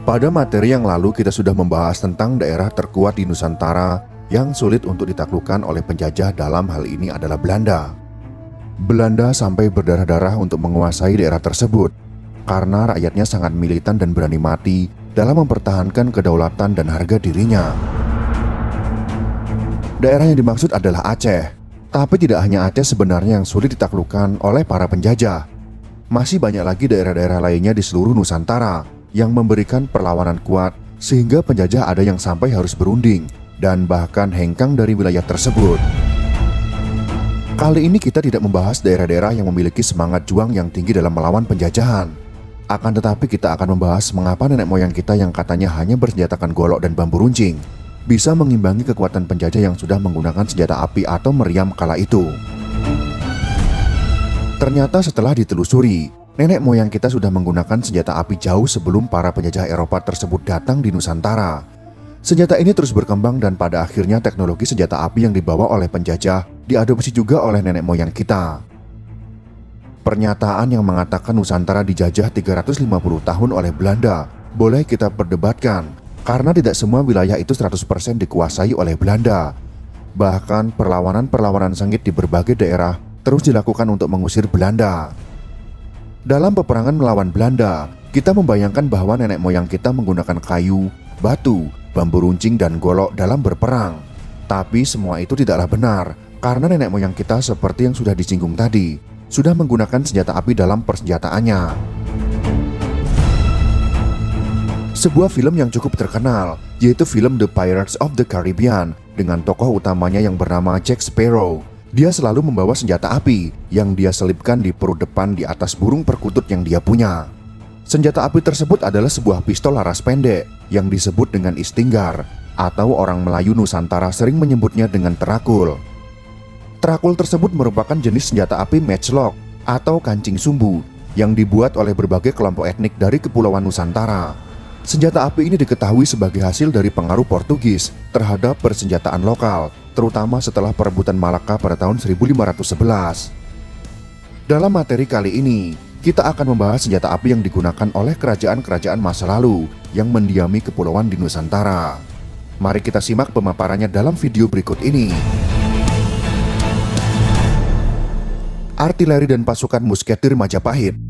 Pada materi yang lalu kita sudah membahas tentang daerah terkuat di Nusantara yang sulit untuk ditaklukkan oleh penjajah, dalam hal ini adalah Belanda. Belanda sampai berdarah-darah untuk menguasai daerah tersebut karena rakyatnya sangat militan dan berani mati dalam mempertahankan kedaulatan dan harga dirinya. Daerah yang dimaksud adalah Aceh. Tapi tidak hanya Aceh sebenarnya yang sulit ditaklukkan oleh para penjajah. Masih banyak lagi daerah-daerah lainnya di seluruh Nusantara yang memberikan perlawanan kuat sehingga penjajah ada yang sampai harus berunding dan bahkan hengkang dari wilayah tersebut. Kali ini kita tidak membahas daerah-daerah yang memiliki semangat juang yang tinggi dalam melawan penjajahan. Akan tetapi kita akan membahas mengapa nenek moyang kita yang katanya hanya bersenjatakan golok dan bambu runcing bisa mengimbangi kekuatan penjajah yang sudah menggunakan senjata api atau meriam kala itu. Ternyata setelah ditelusuri, nenek moyang kita sudah menggunakan senjata api jauh sebelum para penjajah Eropa tersebut datang di Nusantara. Senjata ini terus berkembang dan pada akhirnya teknologi senjata api yang dibawa oleh penjajah diadopsi juga oleh nenek moyang kita. Pernyataan yang mengatakan Nusantara dijajah 350 tahun oleh Belanda boleh kita perdebatkan karena tidak semua wilayah itu 100% dikuasai oleh Belanda. Bahkan perlawanan-perlawanan sengit di berbagai daerah terus dilakukan untuk mengusir Belanda. Dalam peperangan melawan Belanda, kita membayangkan bahwa nenek moyang kita menggunakan kayu, batu, bambu runcing, dan golok dalam berperang. Tapi semua itu tidaklah benar, karena nenek moyang kita seperti yang sudah disinggung tadi, sudah menggunakan senjata api dalam persenjataannya. Sebuah film yang cukup terkenal, yaitu film The Pirates of the Caribbean, dengan tokoh utamanya yang bernama Jack Sparrow. Dia selalu membawa senjata api yang dia selipkan di perut depan di atas burung perkutut yang dia punya. Senjata api tersebut adalah sebuah pistol laras pendek yang disebut dengan istinggar, atau orang Melayu Nusantara sering menyebutnya dengan terakul. Terakul tersebut merupakan jenis senjata api matchlock atau kancing sumbu yang dibuat oleh berbagai kelompok etnik dari Kepulauan Nusantara. Senjata api ini diketahui sebagai hasil dari pengaruh Portugis terhadap persenjataan lokal, terutama setelah perebutan Malaka pada tahun 1511. Dalam materi kali ini, kita akan membahas senjata api yang digunakan oleh kerajaan-kerajaan masa lalu yang mendiami kepulauan di Nusantara. Mari kita simak pemaparannya dalam video berikut ini. Artileri dan pasukan musketir Majapahit.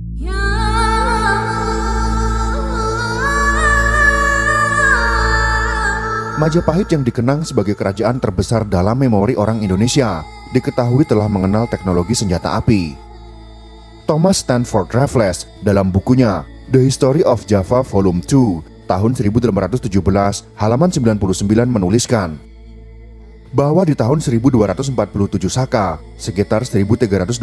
Majapahit yang dikenang sebagai kerajaan terbesar dalam memori orang Indonesia, diketahui telah mengenal teknologi senjata api. Thomas Stanford Raffles dalam bukunya The History of Java Volume 2 tahun 1817 halaman 99 menuliskan bahwa di tahun 1247 Saka, sekitar 1325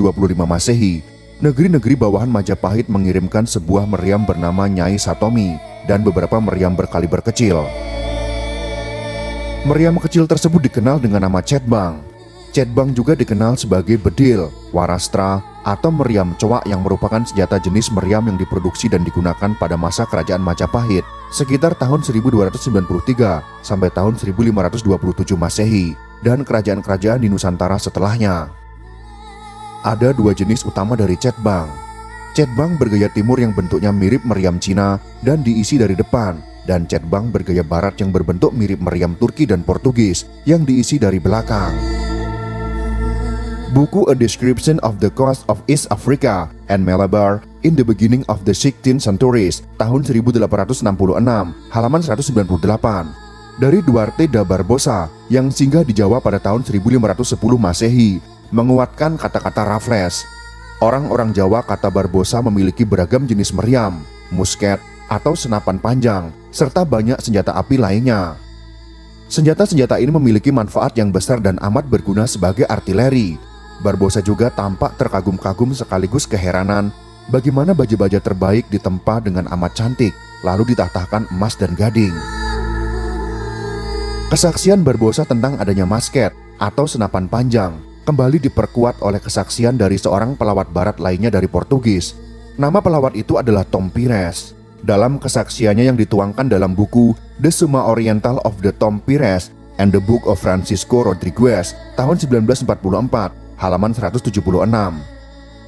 Masehi, negeri-negeri bawahan Majapahit mengirimkan sebuah meriam bernama Nyai Satomi dan beberapa meriam berkaliber kecil. Meriam kecil tersebut dikenal dengan nama Cetbang. Cetbang juga dikenal sebagai bedil, warastra, atau meriam coak yang merupakan senjata jenis meriam yang diproduksi dan digunakan pada masa kerajaan Majapahit sekitar tahun 1293 sampai tahun 1527 Masehi dan kerajaan-kerajaan di Nusantara setelahnya. Ada dua jenis utama dari Cetbang. Cetbang bergaya timur yang bentuknya mirip meriam Cina dan diisi dari depan, dan Cetbang bergaya barat yang berbentuk mirip meriam Turki dan Portugis yang diisi dari belakang. Buku A Description of the Coast of East Africa and Malabar in the Beginning of the 16th Centuries tahun 1866 halaman 198 dari Duarte da Barbosa yang singgah di Jawa pada tahun 1510 Masehi menguatkan kata-kata Raffles. Orang-orang Jawa kata Barbosa memiliki beragam jenis meriam, musket, atau senapan panjang, serta banyak senjata api lainnya. Senjata-senjata ini memiliki manfaat yang besar dan amat berguna sebagai artileri. Barbosa juga tampak terkagum-kagum sekaligus keheranan bagaimana baja-baja terbaik ditempa dengan amat cantik, lalu ditatahkan emas dan gading. Kesaksian Barbosa tentang adanya musket atau senapan panjang kembali diperkuat oleh kesaksian dari seorang pelawat barat lainnya dari Portugis. Nama pelawat itu adalah Tom Pires. Dalam kesaksiannya yang dituangkan dalam buku The Summa Oriental of the Tom Pires and the Book of Francisco Rodriguez tahun 1944, halaman 176.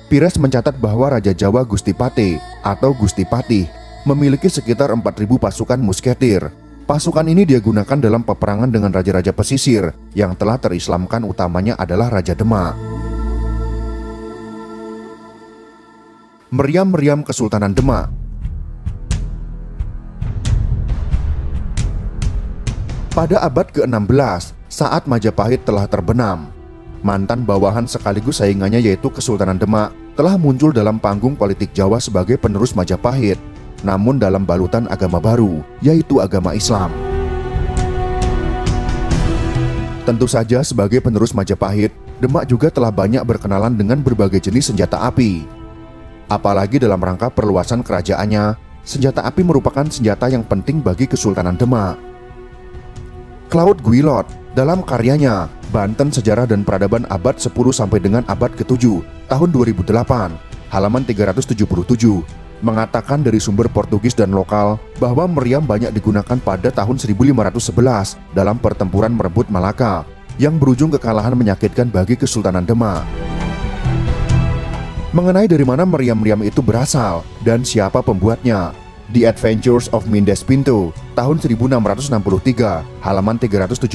Pires mencatat bahwa Raja Jawa Gusti Pate atau Gusti Patih memiliki sekitar 4.000 pasukan musketir. Pasukan ini dia gunakan dalam peperangan dengan raja-raja pesisir yang telah terislamkan, utamanya adalah Raja Demak. Meriam-meriam Kesultanan Demak. Pada abad ke-16, saat Majapahit telah terbenam, mantan bawahan sekaligus saingannya yaitu Kesultanan Demak telah muncul dalam panggung politik Jawa sebagai penerus Majapahit, namun dalam balutan agama baru, yaitu agama Islam. Tentu saja sebagai penerus Majapahit, Demak juga telah banyak berkenalan dengan berbagai jenis senjata api. Apalagi dalam rangka perluasan kerajaannya, senjata api merupakan senjata yang penting bagi Kesultanan Demak. Claude Guilot dalam karyanya Banten Sejarah dan Peradaban abad 10 sampai dengan abad ke-7 tahun 2008, halaman 377, mengatakan dari sumber Portugis dan lokal bahwa meriam banyak digunakan pada tahun 1511 dalam pertempuran merebut Malaka yang berujung kekalahan menyakitkan bagi Kesultanan Demak. Mengenai dari mana meriam-meriam itu berasal dan siapa pembuatnya, The Adventures of Mendes Pinto tahun 1663 halaman 378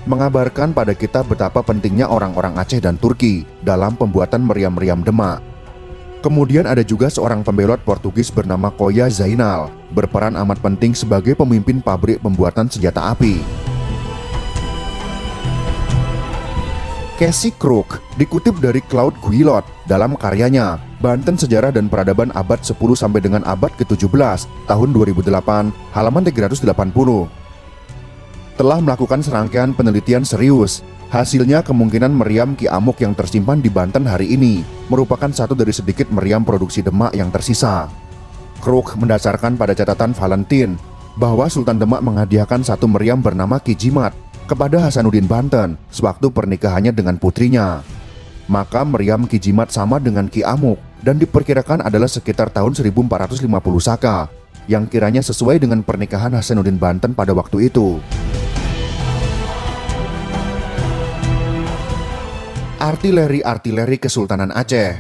mengabarkan pada kita betapa pentingnya orang-orang Aceh dan Turki dalam pembuatan meriam-meriam Demak. Kemudian ada juga seorang pembelot Portugis bernama Koya Zainal, berperan amat penting sebagai pemimpin pabrik pembuatan senjata api. Casey Crook dikutip dari Claude Guilot dalam karyanya Banten Sejarah dan Peradaban abad 10 sampai dengan abad ke-17 tahun 2008 halaman 380. Telah melakukan serangkaian penelitian serius. Hasilnya kemungkinan meriam Ki Amuk yang tersimpan di Banten hari ini merupakan satu dari sedikit meriam produksi Demak yang tersisa. Crook mendasarkan pada catatan Valentin bahwa Sultan Demak menghadiahkan satu meriam bernama Ki Jimat kepada Hasanuddin Banten sewaktu pernikahannya dengan putrinya. Maka meriam Ki Jimat sama dengan Ki Amuk dan diperkirakan adalah sekitar tahun 1450 Saka, yang kiranya sesuai dengan pernikahan Hasanuddin Banten pada waktu itu. Artileri Kesultanan Aceh.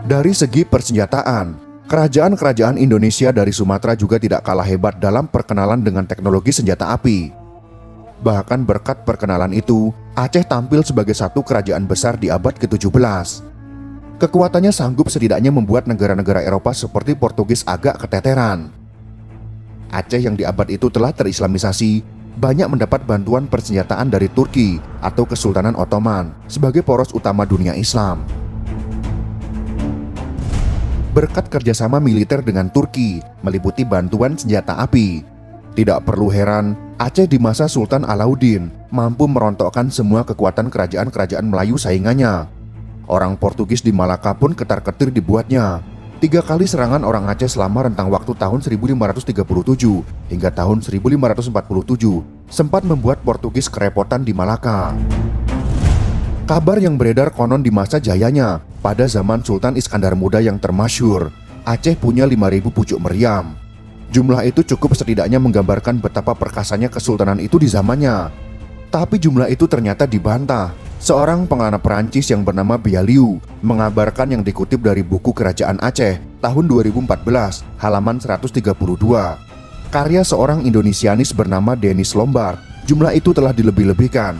Dari segi persenjataan, kerajaan-kerajaan Indonesia dari Sumatera juga tidak kalah hebat dalam perkenalan dengan teknologi senjata api. Bahkan berkat perkenalan itu, Aceh tampil sebagai satu kerajaan besar di abad ke-17. Kekuatannya sanggup setidaknya membuat negara-negara Eropa seperti Portugis agak keteteran. Aceh yang di abad itu telah terislamisasi, banyak mendapat bantuan persenjataan dari Turki atau Kesultanan Ottoman sebagai poros utama dunia Islam. Berkat kerjasama militer dengan Turki meliputi bantuan senjata api, tidak perlu heran Aceh di masa Sultan Alauddin mampu merontokkan semua kekuatan kerajaan-kerajaan Melayu saingannya. Orang Portugis di Malaka pun ketar-ketir dibuatnya. 3 kali serangan orang Aceh selama rentang waktu tahun 1537 hingga tahun 1547 sempat membuat Portugis kerepotan di Malaka. Kabar yang beredar konon di masa jayanya pada zaman Sultan Iskandar Muda yang termasyhur, Aceh punya 5.000 pucuk meriam. Jumlah itu cukup setidaknya menggambarkan betapa perkasanya kesultanan itu di zamannya. Tapi jumlah itu ternyata dibantah. Seorang pengelana Perancis yang bernama Bialiu mengabarkan yang dikutip dari buku Kerajaan Aceh tahun 2014 halaman 132. Karya seorang Indonesianis bernama Dennis Lombard, jumlah itu telah dilebih-lebihkan.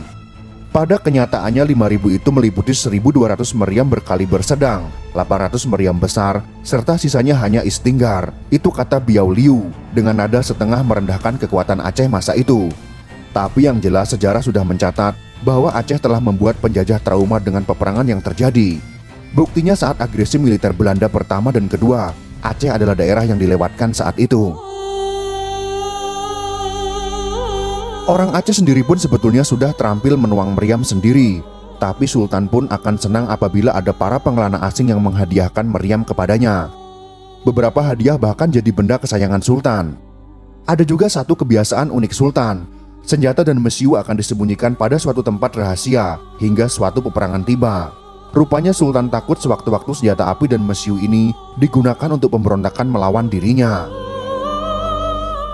Pada kenyataannya 5.000 itu meliputi 1.200 meriam berkaliber sedang, 800 meriam besar, serta sisanya hanya istinggar. Itu kata Bialiu dengan nada setengah merendahkan kekuatan Aceh masa itu. Tapi yang jelas sejarah sudah mencatat bahwa Aceh telah membuat penjajah trauma dengan peperangan yang terjadi. Buktinya saat agresi militer Belanda pertama dan kedua, Aceh adalah daerah yang dilewatkan saat itu. Orang Aceh sendiri pun sebetulnya sudah terampil menuang meriam sendiri, tapi Sultan pun akan senang apabila ada para pengelana asing yang menghadiahkan meriam kepadanya. Beberapa hadiah bahkan jadi benda kesayangan Sultan. Ada juga satu kebiasaan unik Sultan. Senjata dan mesiu akan disembunyikan pada suatu tempat rahasia hingga suatu peperangan tiba. Rupanya Sultan takut sewaktu-waktu senjata api dan mesiu ini digunakan untuk pemberontakan melawan dirinya.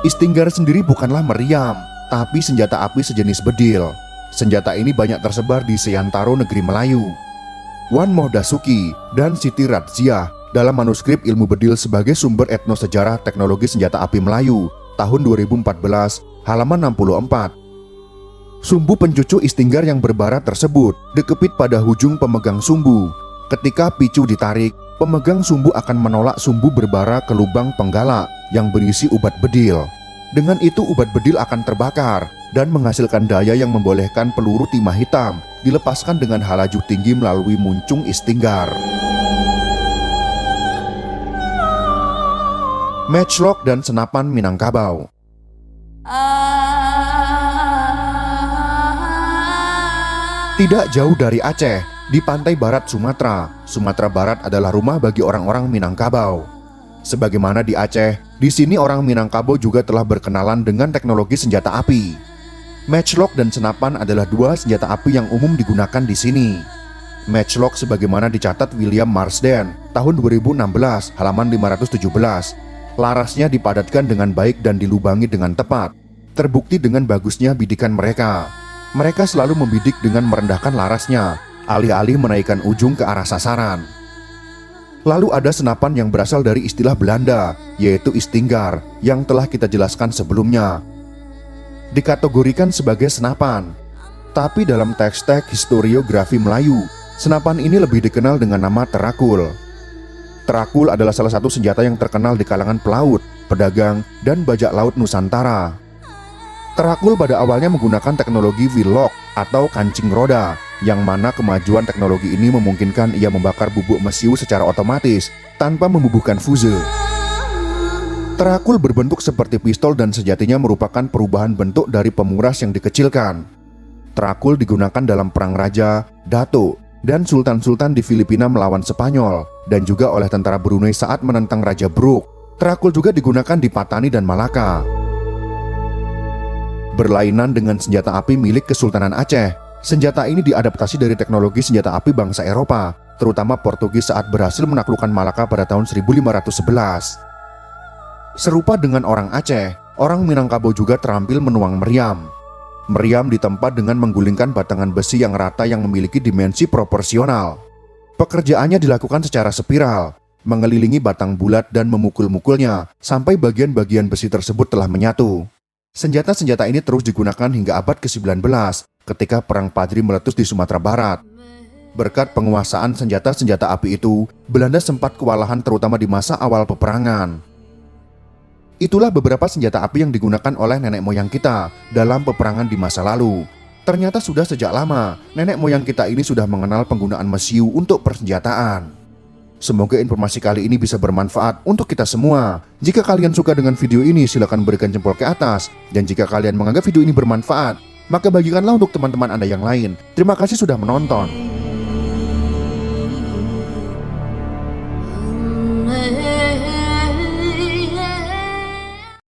Istinggar sendiri bukanlah meriam, tapi senjata api sejenis bedil. Senjata ini banyak tersebar di seantero negeri Melayu. Wan Mohdasuki, dan Siti Radziah dalam manuskrip Ilmu Bedil sebagai sumber etnosejarah teknologi senjata api Melayu tahun 2014, halaman 64. Sumbu pencucu istinggar yang berbara tersebut dikepit pada ujung pemegang sumbu. Ketika picu ditarik, pemegang sumbu akan menolak sumbu berbara ke lubang penggalak yang berisi ubat bedil. Dengan itu ubat bedil akan terbakar dan menghasilkan daya yang membolehkan peluru timah hitam dilepaskan dengan halaju tinggi melalui muncung istinggar. Matchlock dan senapan Minangkabau. Tidak jauh dari Aceh, di pantai barat Sumatera, Sumatera Barat adalah rumah bagi orang-orang Minangkabau. Sebagaimana di Aceh, di sini orang Minangkabau juga telah berkenalan dengan teknologi senjata api. Matchlock dan senapan adalah dua senjata api yang umum digunakan di sini. Matchlock sebagaimana dicatat William Marsden tahun 2016, halaman 517. Larasnya dipadatkan dengan baik dan dilubangi dengan tepat. Terbukti dengan bagusnya bidikan mereka. Mereka selalu membidik dengan merendahkan larasnya, alih-alih menaikkan ujung ke arah sasaran. Lalu ada senapan yang berasal dari istilah Belanda, yaitu istinggar, yang telah kita jelaskan sebelumnya. Dikategorikan sebagai senapan. Tapi dalam teks-teks historiografi Melayu, senapan ini lebih dikenal dengan nama terakul. Terakul adalah salah satu senjata yang terkenal di kalangan pelaut, pedagang, dan bajak laut Nusantara. Terakul pada awalnya menggunakan teknologi wheel-lock atau kancing roda, yang mana kemajuan teknologi ini memungkinkan ia membakar bubuk mesiu secara otomatis tanpa membubuhkan fuse. Terakul berbentuk seperti pistol dan sejatinya merupakan perubahan bentuk dari pemuras yang dikecilkan. Terakul digunakan dalam perang raja, datuk, dan sultan-sultan di Filipina melawan Spanyol, dan juga oleh tentara Brunei saat menentang Raja Brooke. Terakul juga digunakan di Patani dan Malaka. Berlainan dengan senjata api milik Kesultanan Aceh, senjata ini diadaptasi dari teknologi senjata api bangsa Eropa, terutama Portugis saat berhasil menaklukkan Malaka pada tahun 1511. Serupa dengan orang Aceh, orang Minangkabau juga terampil menuang meriam. Meriam ditempa dengan menggulingkan batangan besi yang rata yang memiliki dimensi proporsional. Pekerjaannya dilakukan secara spiral, mengelilingi batang bulat dan memukul-mukulnya sampai bagian-bagian besi tersebut telah menyatu. Senjata-senjata ini terus digunakan hingga abad ke-19 ketika Perang Padri meletus di Sumatera Barat. Berkat penguasaan senjata-senjata api itu, Belanda sempat kewalahan terutama di masa awal peperangan. Itulah beberapa senjata api yang digunakan oleh nenek moyang kita dalam peperangan di masa lalu. Ternyata sudah sejak lama, nenek moyang kita ini sudah mengenal penggunaan mesiu untuk persenjataan. Semoga informasi kali ini bisa bermanfaat untuk kita semua. Jika kalian suka dengan video ini, silakan berikan jempol ke atas. Dan jika kalian menganggap video ini bermanfaat, maka bagikanlah untuk teman-teman Anda yang lain. Terima kasih sudah menonton.